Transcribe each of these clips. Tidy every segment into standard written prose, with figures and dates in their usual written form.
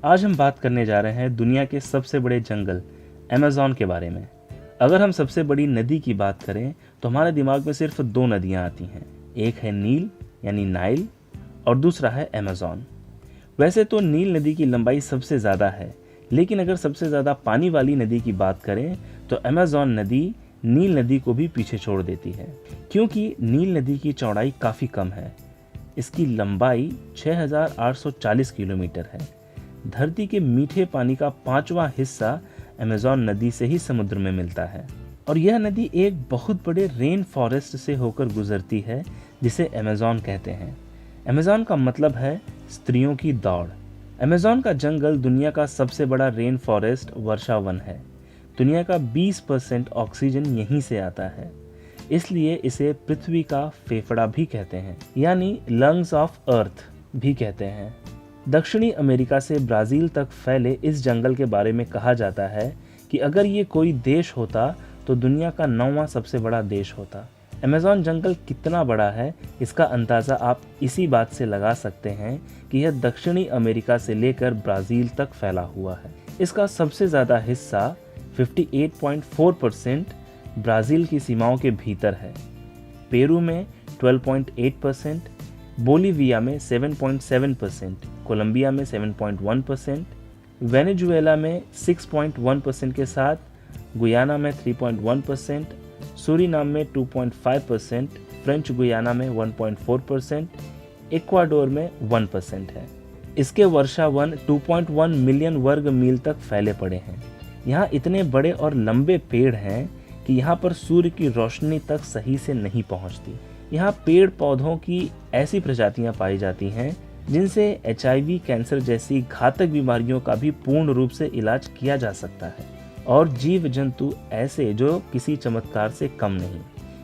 आज हम बात करने जा रहे हैं दुनिया के सबसे बड़े जंगल अमेज़न के बारे में। अगर हम सबसे बड़ी नदी की बात करें तो हमारे दिमाग में सिर्फ दो नदियां आती हैं, एक है नील यानी नाइल और दूसरा है अमेज़न। वैसे तो नील नदी की लंबाई सबसे ज़्यादा है, लेकिन अगर सबसे ज़्यादा पानी वाली नदी की बात करें तो अमेज़न नदी नील नदी को भी पीछे छोड़ देती है, क्योंकि नील नदी की चौड़ाई काफ़ी कम है। इसकी लंबाई 6,840 किलोमीटर है। धरती के मीठे पानी का 5वां हिस्सा अमेज़न नदी से ही समुद्र में मिलता है और यह नदी एक बहुत बड़े रेन फॉरेस्ट से होकर गुजरती है जिसे अमेज़न कहते हैं। अमेज़न का मतलब है स्त्रियों की दौड़। अमेज़न का जंगल दुनिया का सबसे बड़ा रेन फॉरेस्ट वर्षा वन है। दुनिया का 20% ऑक्सीजन यहीं से आता है, इसलिए इसे पृथ्वी का फेफड़ा भी कहते हैं, यानी लंग्स ऑफ अर्थ भी कहते हैं। दक्षिणी अमेरिका से ब्राज़ील तक फैले इस जंगल के बारे में कहा जाता है कि अगर ये कोई देश होता तो दुनिया का 9वां सबसे बड़ा देश होता। अमेज़न जंगल कितना बड़ा है इसका अंदाज़ा आप इसी बात से लगा सकते हैं कि यह दक्षिणी अमेरिका से लेकर ब्राज़ील तक फैला हुआ है। इसका सबसे ज़्यादा हिस्सा 58.4% ब्राज़ील की सीमाओं के भीतर है। पेरू में 12.8%, बोलीविया में 7.7%, कोलंबिया में 7.1%, वेनेजुएला में 6.1% के साथ गुयाना में 3.1%, सूरीनाम में 2.5%, फ्रेंच गुयाना में 1.4%, इक्वाडोर में 1% है। इसके वर्षा वन 2.1 मिलियन वर्ग मील तक फैले पड़े हैं। यहाँ इतने बड़े और लंबे पेड़ हैं कि यहाँ पर सूर्य की रोशनी तक सही से नहीं पहुँचती। यहाँ पेड़ पौधों की ऐसी प्रजातियाँ पाई जाती हैं जिनसे HIV, कैंसर जैसी घातक बीमारियों का भी पूर्ण रूप से इलाज किया जा सकता है, और जीव जंतु ऐसे जो किसी चमत्कार से कम नहीं,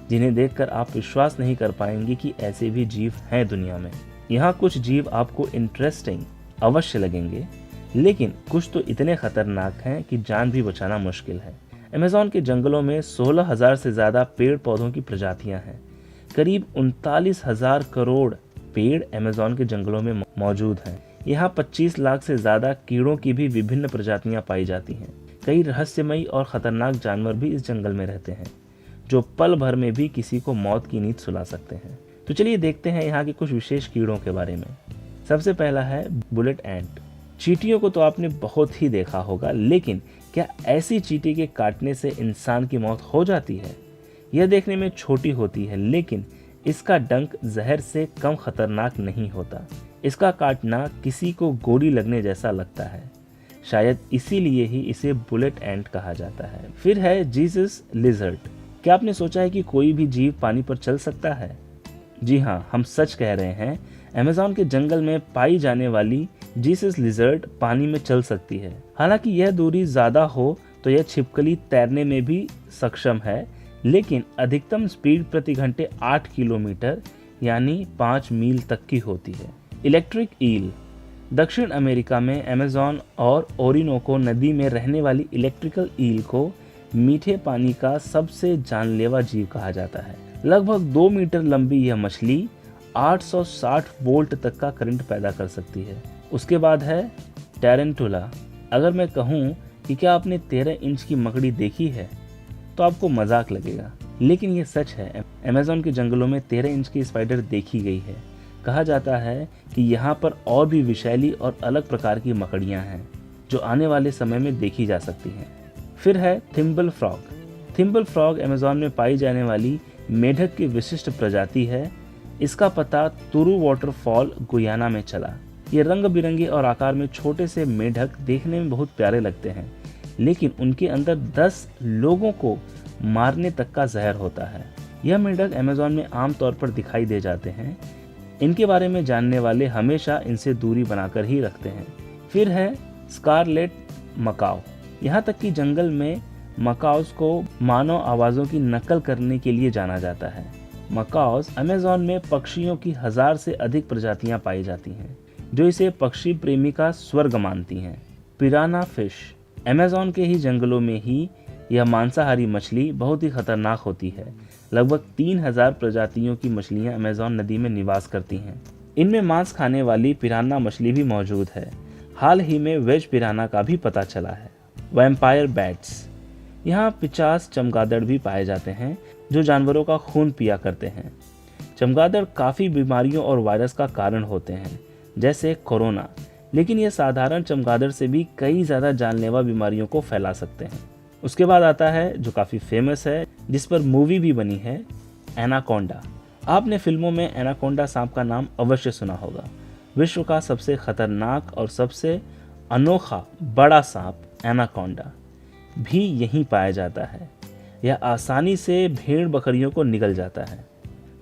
जिन्हें देखकर आप विश्वास नहीं कर पाएंगे कि ऐसे भी जीव हैं दुनिया में। यहाँ कुछ जीव आपको इंटरेस्टिंग अवश्य लगेंगे, लेकिन कुछ तो इतने खतरनाक हैं कि जान भी बचाना मुश्किल है। अमेज़न के जंगलों में 16,000 से ज़्यादा पेड़ पौधों की प्रजातियां हैं। करीब 39,000 करोड़ पेड़ अमेज़न के जंगलों में मौजूद हैं। यहाँ 25 लाख से ज़्यादा कीड़ों की भी विभिन्न प्रजातियां पाई जाती हैं। कई रहस्यमयी और ख़तरनाक जानवर भी इस जंगल में रहते हैं, जो पल भर में भी किसी को मौत की नींद सुला सकते हैं। तो चलिए देखते हैं यहाँ के कुछ विशेष कीड़ों के बारे में। सबसे पहला है बुलेट एंट। चींटियों को तो आपने बहुत ही देखा होगा, लेकिन क्या ऐसी चींटी के काटने से इंसान की मौत हो जाती है? यह देखने में छोटी होती है, लेकिन इसका डंक जहर से कम खतरनाक नहीं होता। इसका काटना किसी को गोली लगने जैसा लगता है। शायद इसीलिए ही इसे बुलेट एंट कहा जाता है। फिर है जीसस लिजर्ड। क्या आपने सोचा है कि कोई भी जीव पानी पर चल सकता है? जी हाँ, हम सच कह रहे हैं। अमेज़न के जंगल में पाई जाने वाली जीसस लिजर्ड पानी में चल सकती है। हालांकि यह दूरी ज़्यादा हो तो यह छिपकली तैरने में भी सक्षम है, लेकिन अधिकतम स्पीड प्रति घंटे 8 किलोमीटर यानी 5 मील तक की होती है। Electric eel. दक्षिण अमेरिका में अमेज़न और ओरिनोको नदी में रहने वाली इलेक्ट्रिकल ईल को मीठे पानी का सबसे जानलेवा जीव कहा जाता है। लगभग 2 मीटर लंबी यह मछली 860 वोल्ट तक का करंट पैदा कर सकती है। उसके बाद है टैरेंटुला। अगर मैं कहूँ कि क्या आपने 13 इंच की मकड़ी देखी है तो आपको मजाक लगेगा, लेकिन ये सच है। अमेज़न के जंगलों में 13 इंच की स्पाइडर देखी गई है। कहा जाता है कि यहाँ पर और भी विषैली और अलग प्रकार की मकड़ियाँ हैं जो आने वाले समय में देखी जा सकती हैं। फिर है thimble frog. Thimble frog Amazon में पाई जाने वाली मेढक की विशिष्ट प्रजाति है। इसका पता तुरु वाटरफॉल गुयाना में चला। ये रंग बिरंगे और आकार में छोटे से मेढक देखने में बहुत प्यारे लगते हैं, लेकिन उनके अंदर 10 लोगों को मारने तक का जहर होता है। यह मेढक अमेज़न में आमतौर पर दिखाई दे जाते हैं। इनके बारे में जानने वाले हमेशा इनसे दूरी बनाकर ही रखते हैं। फिर है स्कारलेट मकाओ। यहाँ तक कि जंगल में मकाओस को मानव आवाज़ों की नकल करने के लिए जाना जाता है। मकाओस अमेज़न में पक्षियों की 1000 से अधिक प्रजातियाँ पाई जाती हैं, जो इसे पक्षी प्रेमी का स्वर्ग मानती हैं। पिराना फिश। अमेज़न के ही जंगलों में ही यह मांसाहारी मछली बहुत ही खतरनाक होती है। लगभग 3000 प्रजातियों की मछलियां अमेज़न नदी में निवास करती हैं। इनमें मांस खाने वाली पिरान्हा मछली भी मौजूद है। हाल ही में वेज पिराना का भी पता चला है। वैम्पायर बैट्स, यहाँ 50 चमगादड़ भी पाए जाते हैं जो जानवरों का खून पिया करते हैं। चमगादड़ काफ़ी बीमारियों और वायरस का कारण होते हैं, जैसे कोरोना, लेकिन ये साधारण चमगादड़ से भी कई ज़्यादा जानलेवा बीमारियों को फैला सकते हैं। उसके बाद आता है जो काफ़ी फेमस है, जिस पर मूवी भी बनी है, एनाकोंडा। आपने फिल्मों में एनाकोंडा सांप का नाम अवश्य सुना होगा। विश्व का सबसे खतरनाक और सबसे अनोखा बड़ा सांप एनाकोंडा भी यहीं पाया जाता है। यह आसानी से भेड़ बकरियों को निगल जाता है।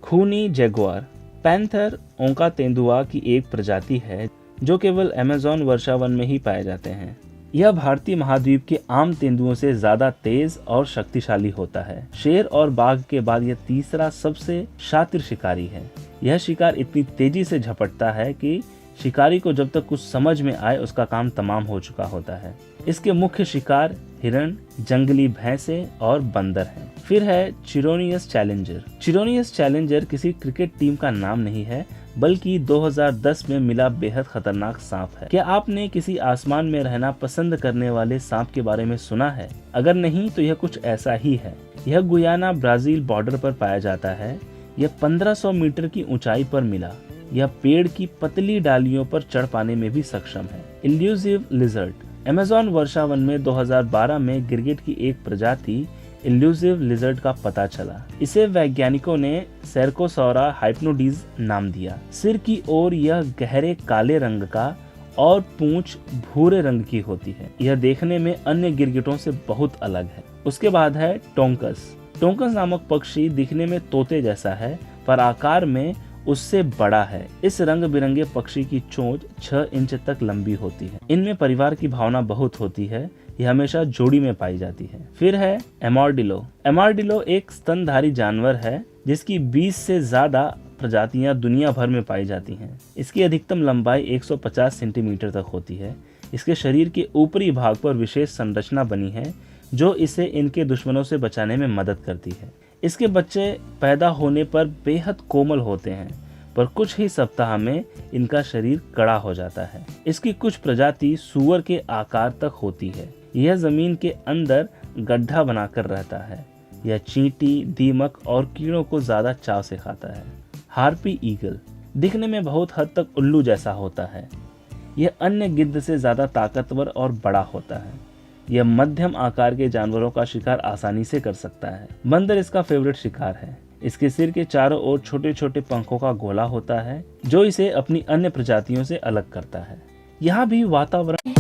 खूनी जैगुआर, पैंथर ओंका तेंदुआ की एक प्रजाति है जो केवल अमेज़न वर्षावन में ही पाए जाते हैं। यह भारतीय महाद्वीप के आम तेंदुओं से ज्यादा तेज और शक्तिशाली होता है। शेर और बाघ के बाद यह तीसरा सबसे शातिर शिकारी है। यह शिकार इतनी तेजी से झपटता है कि शिकारी को जब तक कुछ समझ में आए उसका काम तमाम हो चुका होता है। इसके मुख्य शिकार हिरण, जंगली भैंसे और बंदर हैं। फिर है चिरोनियस चैलेंजर। चिरोनियस चैलेंजर किसी क्रिकेट टीम का नाम नहीं है, बल्कि 2010 में मिला बेहद खतरनाक सांप है। क्या आपने किसी आसमान में रहना पसंद करने वाले सांप के बारे में सुना है? अगर नहीं तो यह कुछ ऐसा ही है। यह गुयाना ब्राजील बॉर्डर पर पाया जाता है। यह 1500 मीटर की ऊंचाई पर मिला। यह पेड़ की पतली डालियों पर चढ़ पाने में भी सक्षम है। इल्यूसिव लिजर्ड, अमेज़न वर्षावन में 2012 में गिरगिट की एक प्रजाति इल्यूसिव लिजर्ड का पता चला। इसे वैज्ञानिकों ने सेर्कोसौरा हाइप्नोडीज नाम दिया। सिर की ओर यह गहरे काले रंग का और पूंछ भूरे रंग की होती है। यह देखने में अन्य गिरगिटों से बहुत अलग है। उसके बाद है टोंकस। टोंकस नामक पक्षी दिखने में तोते जैसा है, पर आकार में उससे बड़ा है। इस रंग बिरंगे पक्षी की चोंच 6 इंच तक लंबी होती है। इनमें परिवार की भावना बहुत होती है। यह हमेशा जोड़ी में पाई जाती है। फिर है एमार्डिलो। एमार्डिलो एक स्तनधारी जानवर है जिसकी 20 से ज्यादा प्रजातियां दुनिया भर में पाई जाती हैं। इसकी अधिकतम लंबाई 150 सेंटीमीटर तक होती है। इसके शरीर के ऊपरी भाग पर विशेष संरचना बनी है जो इसे इनके दुश्मनों से बचाने में मदद करती है। इसके बच्चे पैदा होने पर बेहद कोमल होते हैं, पर कुछ ही सप्ताह में इनका शरीर कड़ा हो जाता है। इसकी कुछ प्रजाति सूअर के आकार तक होती है। यह जमीन के अंदर गड्ढा बनाकर रहता है। यह चींटी, दीमक और कीड़ों को ज्यादा चाव से खाता है। हार्पी ईगल दिखने में बहुत हद तक उल्लू जैसा होता है। यह अन्य गिद्ध से ज्यादा ताकतवर और बड़ा होता है। यह मध्यम आकार के जानवरों का शिकार आसानी से कर सकता है। बंदर इसका फेवरेट शिकार है। इसके सिर के चारों ओर छोटे छोटे पंखों का गोला होता है जो इसे अपनी अन्य प्रजातियों से अलग करता है। यहाँ भी वातावरण